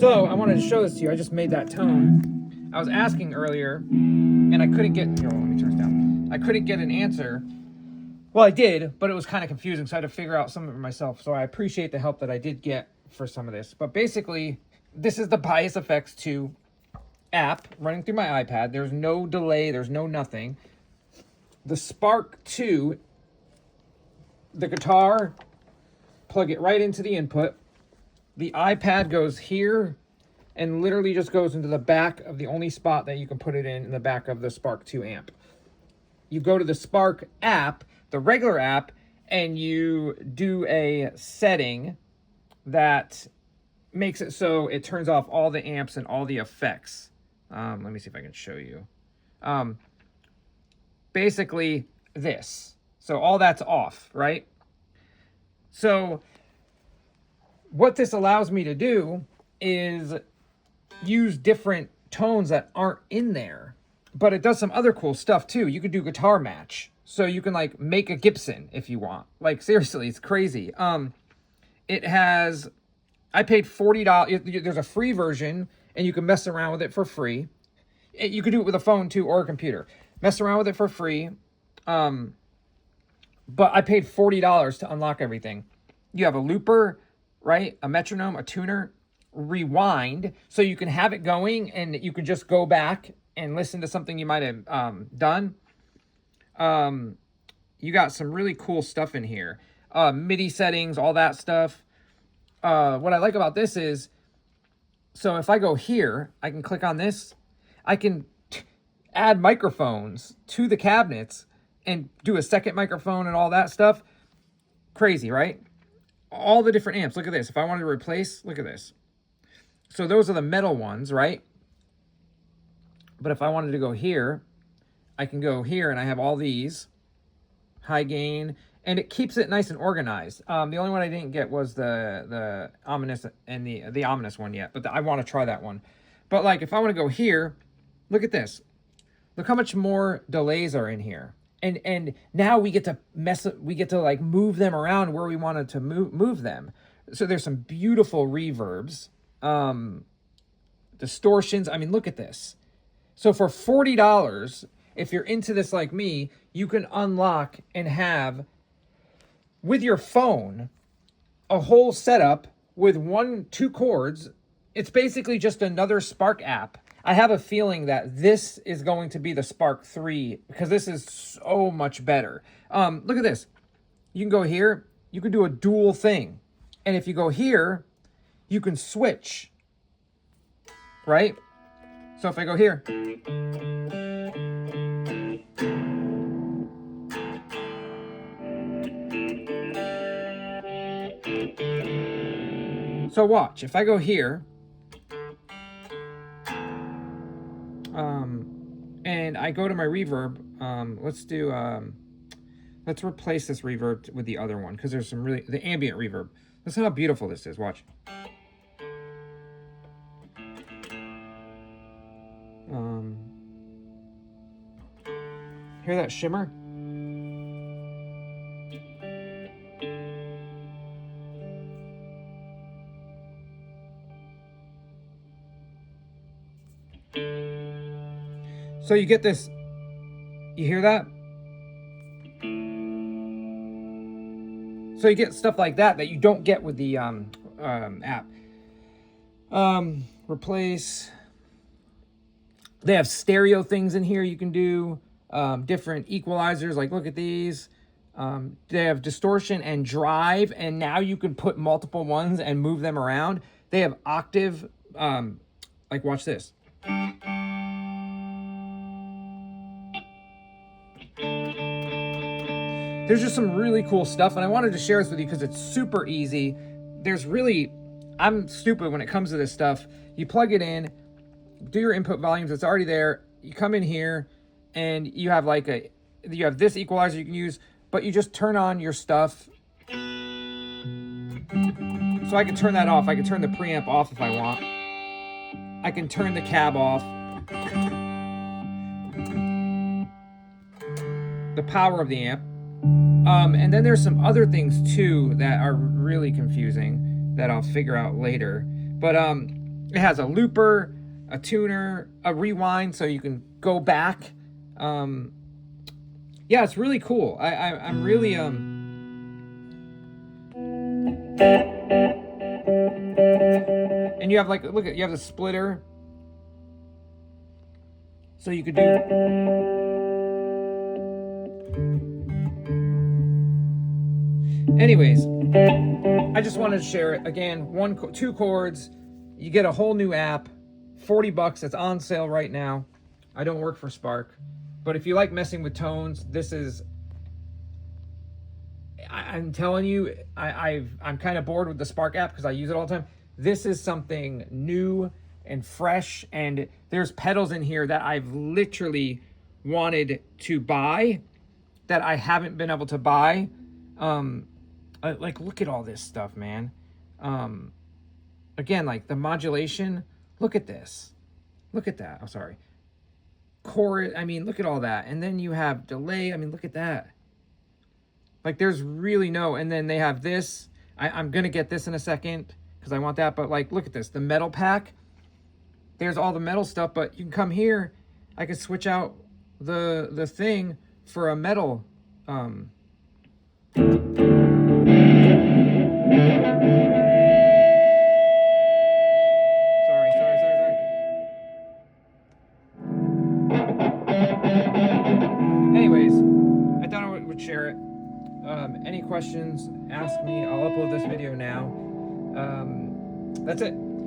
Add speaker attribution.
Speaker 1: So I wanted to show this to you. I just made that tone. I was asking earlier, and I couldn't get. Here, let me turn this down. I couldn't get an answer. Well, I did, but it was kind of confusing, so I had to figure out some of it myself. So I appreciate the help that I did get for some of this. But basically, this is the Bias FX 2 app running through my iPad. There's no delay. There's no nothing. The Spark 2, the guitar, plug it right into the input. The iPad goes here and literally just goes into the back of the only spot that you can put it in the back of the Spark 2 amp. You go to the Spark app, the regular app, and you do a setting that makes it so it turns off all the amps and all the effects. Let me see if I can show you. Basically this. So all that's off, right? So what this allows me to do is use different tones that aren't in there, but it does some other cool stuff too. You could do guitar match. So you can like make a Gibson if you want. Like seriously, it's crazy. It has, I paid $40. There's a free version and you can mess around with it for free. You could do it with a phone too or a computer. Mess around with it for free. But I paid $40 to unlock everything. You have a looper, right? A metronome, a tuner, rewind. So you can have it going and you can just go back and listen to something you might have done. You got some really cool stuff in here. MIDI settings, all that stuff. What I like about this is, so if I go here, I can click on this. I can add microphones to the cabinets and do a second microphone and all that stuff. Crazy, right? All the different amps. Look at this. If I wanted to replace, look at this. So those are the metal ones, right? But if I wanted to go here, I can go here and I have all these. High gain. And it keeps it nice and organized. The only one I didn't get was the ominous and the ominous one yet. But I want to try that one. But like if I want to go here, look at this. Look how much more delays are in here. And now we get to like move them around where we wanted to move them. So there's some beautiful reverbs, distortions. I mean, look at this. So for $40, if you're into this like me, you can unlock and have with your phone a whole setup with 2 chords. It's basically just another Spark app. I have a feeling that this is going to be the Spark 3 because this is so much better. Look at this. You can go here. You can do a dual thing. And if you go here, you can switch. Right? So if I go here. So watch. If I go here. And I go to my reverb. Let's replace this reverb with the other one because there's some really, the ambient reverb. Listen how beautiful this is. Watch. Hear that shimmer? So you get this, you hear that? So you get stuff like that you don't get with the app. Replace. They have stereo things in here you can do. Different equalizers, like look at these. They have distortion and drive, and now you can put multiple ones and move them around. They have octave, like watch this. There's just some really cool stuff, and I wanted to share this with you because it's super easy. I'm stupid when it comes to this stuff. You plug it in, do your input volumes, it's already there. You come in here, and you have you have this equalizer you can use, but you just turn on your stuff. So I can turn that off. I can turn the preamp off if I want. I can turn the cab off. The power of the amp. And then there's some other things too that are really confusing that I'll figure out later. But It has a looper, a tuner, a rewind, so you can go back. Yeah, it's really cool. I'm really and you have like, look at, you have the splitter, so you could do. Anyways, I just wanted to share it again. Two chords, you get a whole new app, $40. It's on sale right now. I don't work for Spark, but if you like messing with tones, this is. I'm telling you, I'm kind of bored with the Spark app because I use it all the time. This is something new and fresh, and there's pedals in here that I've literally wanted to buy that I haven't been able to buy. Like, look at all this stuff, man. Again, like the modulation, look at this. Look at that. I'm sorry. Chorus, I mean, look at all that. And then you have delay. I mean, look at that. Like, there's really no, and then they have this. I'm going to get this in a second because I want that. But, like, look at this. The metal pack. There's all the metal stuff, but you can come here. I can switch out the thing for a metal. Anyways, I thought I would share it. Any questions, ask me. I'll upload this video now. That's it.